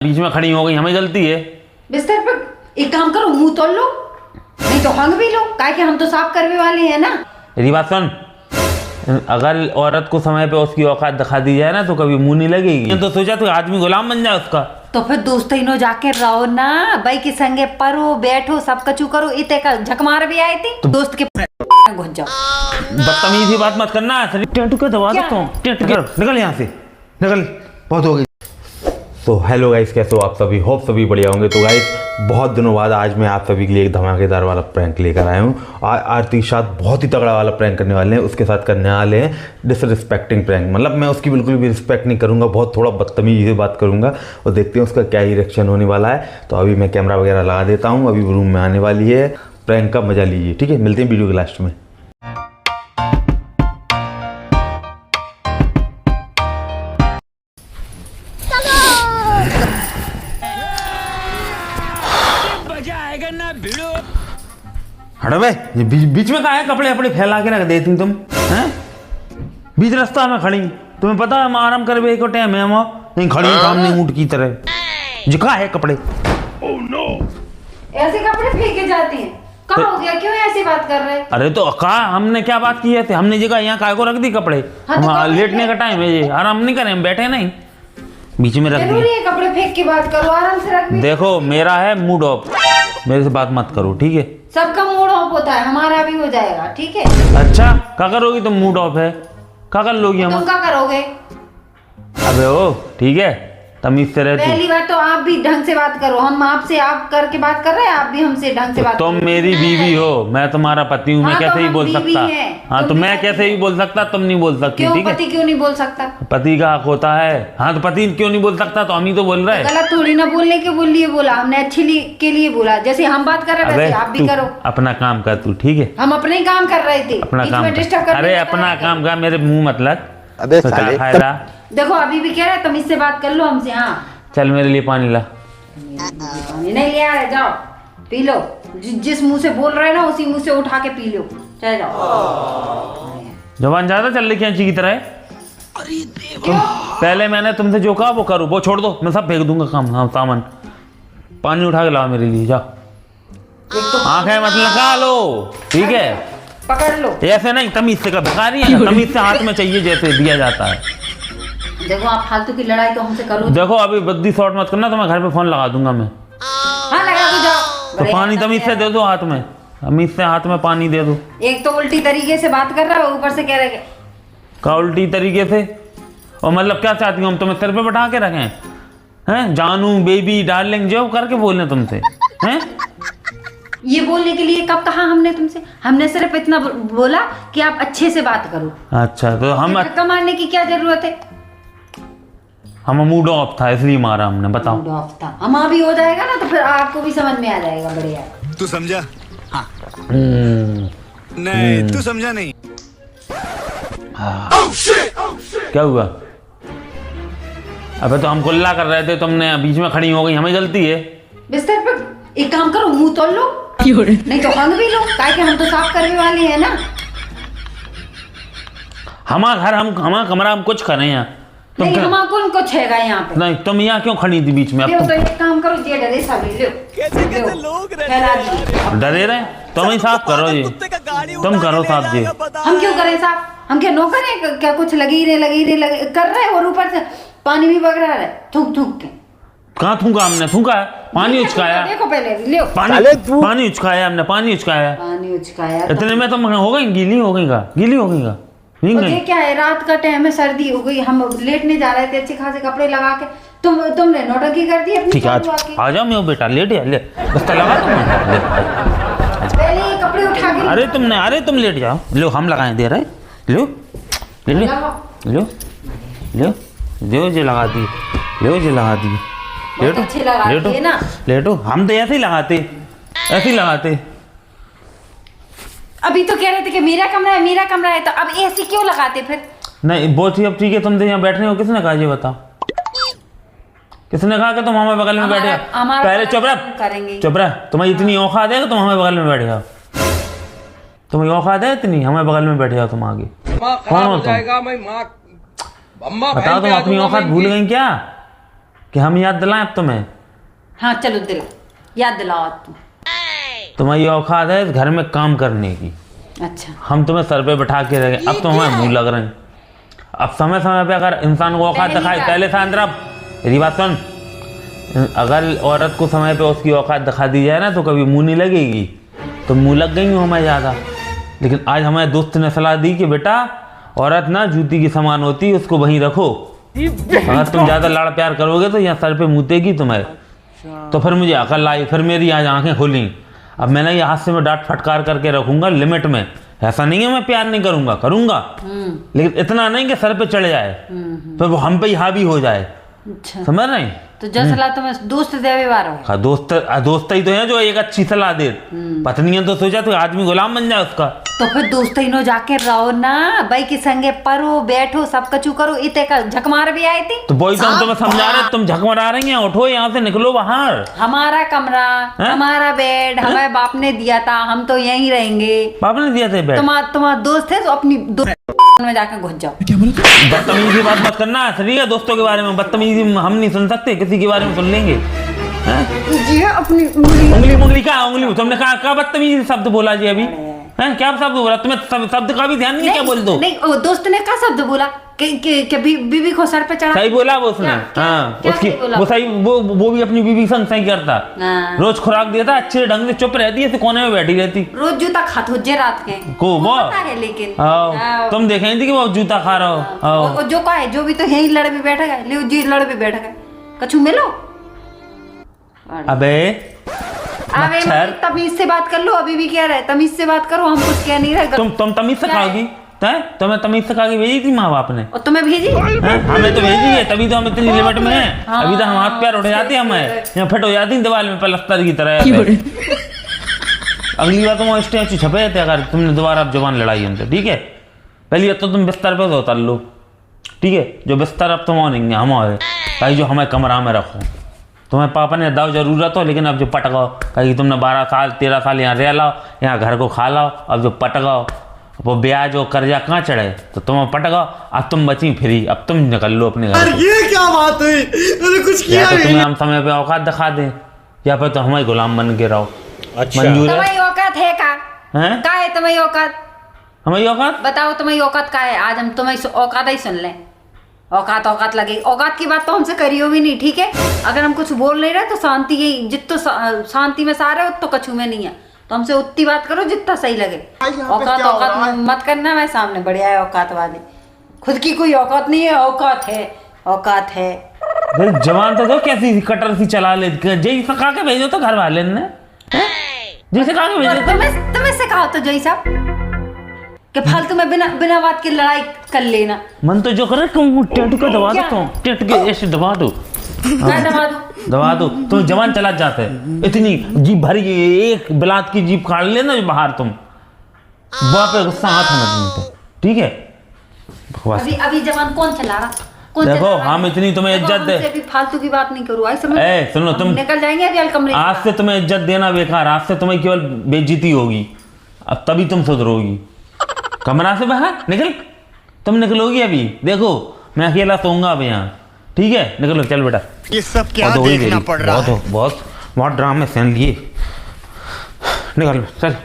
बीच में खड़ी हो गई, हमें गलती है। बिस्तर पर एक काम करो, मुंह तोड़ लो, नहीं तो हंग भी लो, काहे कि हम तो साफ करने वाले हैं ना। मेरी बात सुन, अगर औरत को समय पे उसकी औकात दिखा दी जाए ना तो कभी मुंह नहीं लगेगी। तो सोचा तो आदमी गुलाम बन जाए उसका। तो फिर दोस्त इनो जाके रहो ना, भाई के संगे परो बैठो, सब कचू करो। इतने का झक मार भी आई थी तो दोस्त के घुस जाओ। बदतमीजी बात मत करना, टेंटू के दबा देता हूं। निकल यहाँ से, निकल, बहुत हो गई। तो हेलो गाइस, कैसे हो आप सभी? होप सभी बढ़िया होंगे। तो गाइस, बहुत दिनों बाद आज मैं आप सभी के लिए एक धमाकेदार वाला प्रैंक लेकर आया हूँ। आरती के साथ बहुत ही तगड़ा वाला प्रैंक करने वाले हैं। उसके साथ करने वाले हैं डिसरिस्पेक्टिंग प्रैंक, मतलब मैं उसकी बिल्कुल भी रिस्पेक्ट नहीं करूँगा, बहुत थोड़ा बदतमीजी से बात करूँगा और देखते हैं उसका क्या ही रिएक्शन होने वाला है। तो अभी मैं कैमरा वगैरह लगा देता हूँ, अभी रूम में आने वाली है। प्रैंक का मजा लीजिए, ठीक है? मिलते हैं वीडियो के लास्ट में। हटो बे, ये बीच में कहाँ है? कपड़े अपने फैला के रख देती तुम हैं? बीच रास्ता में खड़ी, तुम्हें पता है हम आराम कर बे को टाइम है, हम नहीं खड़ी सामने ऊँट की तरह। जो कहाँ है कपड़े? ओह नो, ऐसे कपड़े फेंके जाते हैं? कहाँ हो गया, क्यों ऐसी बात कर रहे हैं? अरे तो कहा हमने क्या बात की है? हमने जगह यहाँ काय को रख दी कपड़े। हाँ, लेटने का टाइम है, ये आराम नहीं करें, हम बैठे नहीं, बीच में रख दिए। कपड़े फेंक के बात करो, आराम से रख। देखो मेरा है मूड ऑफ, मेरे से बात मत करो, ठीक है? सबका मूड ऑफ होता है, हमारा भी हो जाएगा, ठीक है? अच्छा, क्या करोगी तुम? मूड ऑफ है, क्या कर लोगी? हम तुम क्या करोगे? अबे ओ, ठीक है, तमीज से रहती। पहली बात तो आप भी ढंग से बात करो, हम आपसे आप करके बात कर रहे हैं, आप भी हमसे ढंग से बात तुम मेरी बीवी हो, मैं तुम्हारा पति हूँ। मैं कैसे ही बोल सकता? हाँ, तो मैं कैसे ही बोल सकता, तुम नहीं बोल सकती, ठीक है? पति क्यों नहीं बोल सकता? पति का हक होता है। हाँ, तो पति क्यों नहीं बोल सकता? तो हम ही तो बोल रहे हैं। गलत थोड़ी ना बोलने के लिए बोला, हमने अच्छे के लिए बोला। जैसे हम बात कर रहे हैं वैसे आप भी करो। अपना काम कर तू, ठीक है? हम अपने काम कर रहे थे, अपना काम कर। अरे अपना काम का मेरे मुंह मत लग। अबे साले, देखो अभी भी कह रहे तुम इससे बात कर लो हमसे। हाँ चल मेरे लिए पानी ला। नहीं ले आ रहे, जाओ पी लो। जिस मुंह से बोल रहे ना उसी मुंह से उठा के पी लो, चले जाओ। जवान ज्यादा चल रही कैंची की तरह है। पहले मैंने तुमसे जो कहा वो करो, वो छोड़ दो, मैं सब फेंक दूंगा काम। हाँ, सामान पानी उठा के लाओ मेरे लिए, जाओ। आंखें मत लगा लो, ठीक है? पकड़ लो। ऐसे नहीं, तमीज से का भिखारी है, तमीज से हाथ में चाहिए जैसे दिया जाता है। देखो आप फालतू की लड़ाई तो हमसे करो। देखो अभी बद्दी शॉट मत करना, तो मैं घर पे फोन लगा दूंगा मैं। हाँ लगा दो, जाओ। तो पानी तमीज से दे दो हाथ में, तमीज से हाथ में पानी दे दो। एक तो उल्टी तरीके से बात कर रहा है, ऊपर से कह रहे क्या उल्टी तरीके से? और मतलब क्या चाहती हूँ हम तुम्हें सिर पे बैठा के रखें? हैं जानू, बेबी, डार्लिंग, जो करके बोलने तुमसे हैं? ये बोलने के लिए कब कहा हमने तुमसे? हमने सिर्फ इतना बोला कि आप अच्छे से बात करो। अच्छा, तो हम धक्का मारने की क्या जरूरत है? हम मूड ऑफ था इसलिए मारा हमने, बताओ। मूड ऑफ था, हम भी हो जाएगा ना तो फिर आपको भी समझ में आ जाएगा। बढ़िया, तू समझा? हाँ। नहीं तू समझा नहीं। क्या हुआ? अबे तो हम कुल्ला कर रहे थे, तुमने बीच में खड़ी हो गई, हमें गलती है। बिस्तर पर एक काम करो, मुंह तोड़ लो, नहीं तो हंग भी लो, काहे कि हम तो साफ करने वाले हैं ना। हमारा घर, हमारा कमरा, हम कुछ करें यहाँ? नहीं हमारा कौन कुछ है यहाँ पे? नहीं, तुम यहाँ क्यों खड़ी थी बीच में? अब तो एक काम करो, ये डरे सभी लो। कैसे लोग डरे रहे, तुम ही साफ करो, ये तुम करो साफ जी। हम क्यों करें साफ? हम क्या नौकर हैं क्या? कुछ लगी रहे कर रहे और ऊपर से पानी भी बग रहा है, थूक के। कहाँ थूका? हमने थूका है? पानी उचकाया। देखो पहले लो, पानी उचकाया हमने, पानी उचकाया। इतने में तुम हो गई गीली हो गई का? गीली हो गई का? ये क्या है, रात का टाइम है, सर्दी हो गई, हम लेटने जा रहे थे अच्छे खासे कपड़े लगा के, तुमने नौटंकी कर दी अपनी। ठीक है, आ जाओ मेरे बेटा, लेट जा, ले बस्ता लगा तुमने। पहले ये कपड़े उठा के। अरे तुम लेट जाओ, लो हम लगाए दे रहे, लो लो लो लो लो जो लगा दी, लो जो लगा दी, लेटो। हम तो ऐसे ही लगाते। अभी तो कह रहे थे कि मेरा कमरा है, तो अब ऐसी क्यों लगाते फिर? नहीं बहुत ही, अब ठीक है, तुम तो यहाँ बैठने हो, किसने कहा ये बताओ? किसने कहा कि तुम हमें बगल में बैठे? पहले चुप रह, तुम्हें इतनी औकात है कि तुम हमें बगल में बैठ जाओ? तुम्हें औकात है इतनी, हमें बगल में बैठ जाओ तुम आगे? कौन हो तुम? बताओ, तुम अपनी औकात भूल गई क्या? कि हम याद दिलाएं अब तुम्हें? हाँ चलो दिला, याद दिलाओ तुम। तुम्हारी औकात है इस घर में काम करने की। अच्छा हम तुम्हें सर पे बैठा के रखें, अब तो हमें मुंह लग रहे हैं। अब समय समय पे अगर इंसान को औकात दिखाए, पहले से अंदर मेरी बात सुन, अगर औरत को समय पे उसकी औकात दिखा दी जाए ना तो कभी मुंह नहीं लगेगी। तो मुंह लग गई हूँ हमें ज़्यादा, लेकिन आज हमारे दोस्त ने सलाह दी कि बेटा औरत ना जूती की समान होती है, उसको वहीं रखो। अगर तुम ज़्यादा लाड़ प्यार करोगे तो यहाँ सर पे मुतेगी तुम्हें। तो फिर मुझे अकल आई, फिर मेरी आज आंखें खुली। अब मैंने ये हाथ से मैं डांट फटकार करके रखूंगा लिमिट में। ऐसा नहीं है मैं प्यार नहीं करूंगा, करूंगा, लेकिन इतना नहीं कि सर पे चढ़ जाए, तो वो हम पे ही हावी हो जाए। अच्छा समझ रहे? तो जो सलाह तुम्हें दोस्त देवे बार हो। हाँ, दोस्त ही तो है जो एक अच्छी सलाह दे। पत्नी है तो सोचा तो आदमी गुलाम बन जाए उसका। तो फिर दोस्त ही नो जाके रहो ना, भाई के संगे परो बैठो, सब कचू करो। इतने का झक मार भी आई थी। तो वही तो हम तुम्हें समझा रहे, तुम झक मारा रही हैं। उठो यहाँ से, निकलो बाहर। हमारा कमरा, हमारा बेड हमारे बाप ने दिया था, हम तो यहीं रहेंगे। बाप ने दिया था बेड? तुम्हारा दोस्त है तो अपनी दोस्त में जाके घुस जाओ। बदतमीजी बात मत करना, ठीक है? दोस्तों के बारे में बदतमीजी हम नहीं सुन सकते, किसी के बारे में सुन लेंगे। जी अपनी उंगली क्या उंगली? तुमने कहा बदतमीजी शब्द बोला जी अभी? हैं क्या शब्द बोला? तुम्हें शब्द का भी ध्यान नहीं, क्या बोल दो? नहीं, वो दोस्त ने क्या शब्द बोला कि बीबी को सर पे चढ़ा। सही बोला वो उसने। हाँ, उसकी वो सही, वो भी अपनी बीबी संग सही करता। रोज खुराक देता, अच्छे ढंग से चुप रहती है, कोने में बैठी रहती। रोज जूता खात हो जे रात के को वो है, लेकिन तुम देखे थी कि वो जूता खा रहा हो। जो का है, जो भी तो यही लड़ भी बैठ गए, ले जी लड़ भी बैठ गए। कछु मिलो। अबे मच्छर, तमीज से बात कर लो। अभी भी कह रहे तमीज से बात करो, हम कुछ कह नहीं रहे। तुम तमीज से खाओगी? तुम्हें तमीज सिखा के भेजी थी माँ बाप ने? और तुम्हें भेजी? हमें तो भेजी है, तभी तो हम इतनी लिमिट में हैं। अभी तो हम हाथ पैर उठ जाते हैं, हमें यहाँ फिट हो जाती दीवार में पलस्तर की तरह। अगली बार तुम स्टैचू छपे थे अगर तुमने दोबारा अब जुबान लड़ाई हमसे, ठीक है? पहले अब तो तुम बिस्तर पे उतर लो, ठीक है? जो बिस्तर अब तुम आनेंगे हमारे भाई, जो हमें कमरा में रखो। तुम्हें पापा ने दाव जरूरत हो, लेकिन अब जो पट गओ, कहीं तुमने 12 साल 13 साल यहाँ रह लाओ, यहाँ घर को खा लाओ, अब जो पट गओ, वो ब्याज और कर्जा कहाँ चढ़े, तो तुम पट गओ। अब तुम बची फ्री, अब तुम निकल लो अपने घर। ये क्या बात हुई? मैंने कुछ किया या तो तुम्हें हम समय पे औकात दिखा दें, या फिर तो हमारे गुलाम बन के रहो। अच्छा, मंजूर है? तुम्हारी औकात है का? हैं? का है तुम्हारी औकात? हमारी औकात बताओ तुम्हारी औकात का है? आज हम तुम्हारी औकात ही सुन लें। औकात लगे, औकात की बात तो हमसे करियो भी नहीं, ठीक है? अगर हम कुछ बोल नहीं रहे तो शांति, यही जितना शांति में सारे हो तो कछु में नहीं है, तो हमसे उतनी बात करो जितना सही लगे। औकात मत करना मैं सामने। बढ़िया है औकात वाले, खुद की कोई औकात नहीं है, औकात है, औकात है। जवान तो कैसी कटर सी चला ले, जय सिखा के भेजो तो घर वाले ने, जय सिखा के भेजो। तुम्हें सिखाओ तो जय साहब कि फालतू में बिना बात की लड़ाई कर लेना। मन तो जो करे टेंट को दबा दो, टेंट के ऐसे दबा दो, दबा दो। तुम जवान चला जाते, इतनी जीप भरी, एक बिलात की जीप काट लेना जो बाहर, तुम बाप पे गुस्सा हाथ में, ठीक है? अभी जवान कौन चला रहा? देखो हम इतनी तुम्हें इज्जत दे, अभी फालतू की बात नहीं करूँ। सुनो, तुम निकल जाएंगे अभी कमरे। आज से तुम्हें इज्जत देना बेकार, आज से तुम्हें केवल बेइज्जती होगी। अब तभी तुम सुधरोगी। कमरा से बाहर निकल, तुम निकलोगी अभी। देखो मैं अकेला सोऊंगा अब यहाँ, ठीक है? निकलो, चल बेटा। ये सब क्या देखना पड़ रहा है? बहुत ड्रामे सहन लिए। निकल, चल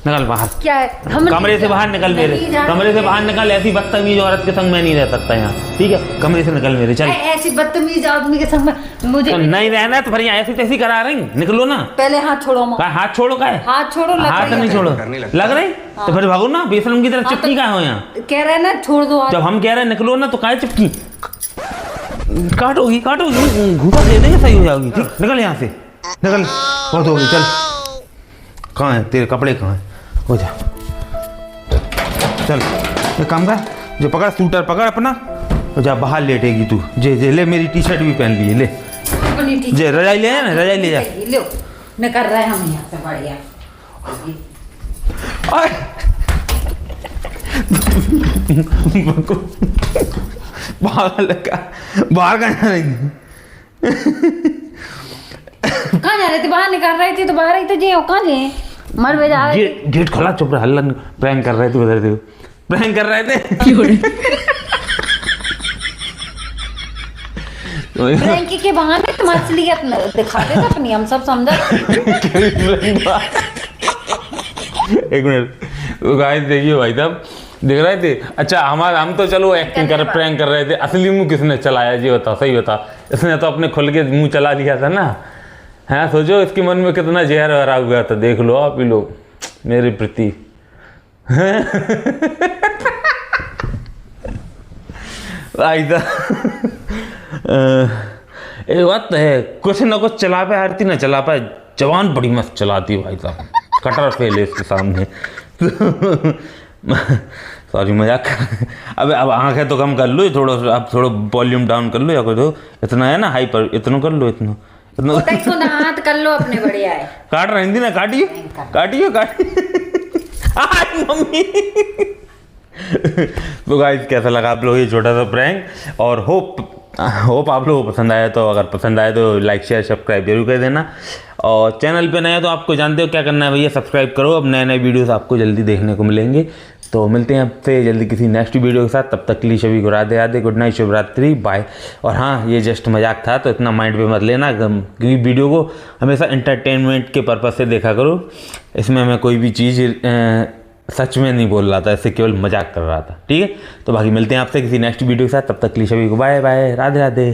निकल बाहर। क्या है? कमरे से बाहर निकल मेरे, कमरे से बाहर निकल। ऐसी बदतमीज औरत के संग मैं नहीं रह सकता यहाँ, ठीक है? कमरे से निकल मेरे, चल। ऐसी बदतमीज आदमी के संग में मुझे तो नहीं रहना तो फिर यहाँ ऐसी तैसी करा रही, निकलो ना। पहले हाथ छोड़ो। हाथ छोड़ो, का है हाथ छोड़ो? हाथ नहीं छोड़ो, लग रही तो फिर भागो ना, बेशरम की तरह चिपकी का हो यहाँ। कह रहे ना छोड़ दो। जब हम कह रहे हैं निकलो ना, तो काहे चिपकी? काटोगी, घूसा दे देंगे, सही हो जाओगी। निकल यहाँ से, निकल, बहुत हो गई, चल। कहाँ है तेरे कपड़े, कहाँ है? हो जा, चल एक काम कर, जो पकड़ सूटर पकड़ अपना, हो जा बाहर लेटेगी तू। जे ले, मेरी टी शर्ट भी पहन ली, ले जे रजाई ले ना, रजाई ले जा। लो मैं कर रहे हम यहाँ से। बढ़िया बाहर कहाँ जा रही थी? कहाँ जा रहे थे? बाहर निकल रही थी तो बाहर ही तो जी। कहाँ जे मर बे जा रहे थे? गेट खोला, चुप रहा, हल्ला। प्रैंक कर रहे थे उधर, थे प्रैंक कर रहे थे। फ्रैंकी के बहाने तुम असलियत दिखाते थे अपनी, हम सब समझा। एक मिनट, तो गाइस देखिए भाई साहब देख रहे थे। अच्छा हम तो चलो एक्टिंग कर प्रैंक कर रहे थे, असली मुंह किसने चलाया जी बता, सही बता। इसने तो अपने खुल के मुंह चला लिया था ना। हाँ सोचो इसके मन में कितना जहर भरा हुआ था, देख लो आप ही लोग मेरे प्रति। भाई साहब एक बात तो है, कुछ ना कुछ चला पाए, आरती ना चला पाए, जवान बड़ी मस्त चलाती है भाई साहब, कटर फेल है इसके सामने। सॉरी मजाक। अब आंखें तो कम कर लो थोड़ा, अब थोड़ा वॉल्यूम डाउन कर लो या कुछ, इतना है ना हाइपर, इतना कर लो, इतना हाथ कर लो अपने, बढ़िया है। काट रही थी ना, काटिए काटिए मम्मी। तो गाइस कैसा लगा आप लोग ये छोटा सा प्रैंक, और होप आप लोगों को पसंद आया, तो अगर पसंद आए तो लाइक शेयर सब्सक्राइब जरूर कर देना। और चैनल पे नया तो आपको जानते हो क्या करना है भैया, सब्सक्राइब करो। अब नए नए वीडियोस आपको जल्दी देखने को मिलेंगे। तो मिलते हैं आपसे जल्दी किसी नेक्स्ट वीडियो के साथ, तब तक के लिए सभी को राधे राधे, गुड नाइट, शुभ रात्रि, बाय। और हाँ ये जस्ट मजाक था तो इतना माइंड पे मत लेना, क्योंकि वीडियो को हमेशा एंटरटेनमेंट के पर्पज़ से देखा करो। इसमें मैं कोई भी चीज़ सच में नहीं बोल रहा था, इससे केवल मजाक कर रहा था, ठीक है। तो बाकी मिलते हैं आपसे किसी नेक्स्ट वीडियो के साथ, तब तक के लिए सभी को बाय बाय, राधे राधे।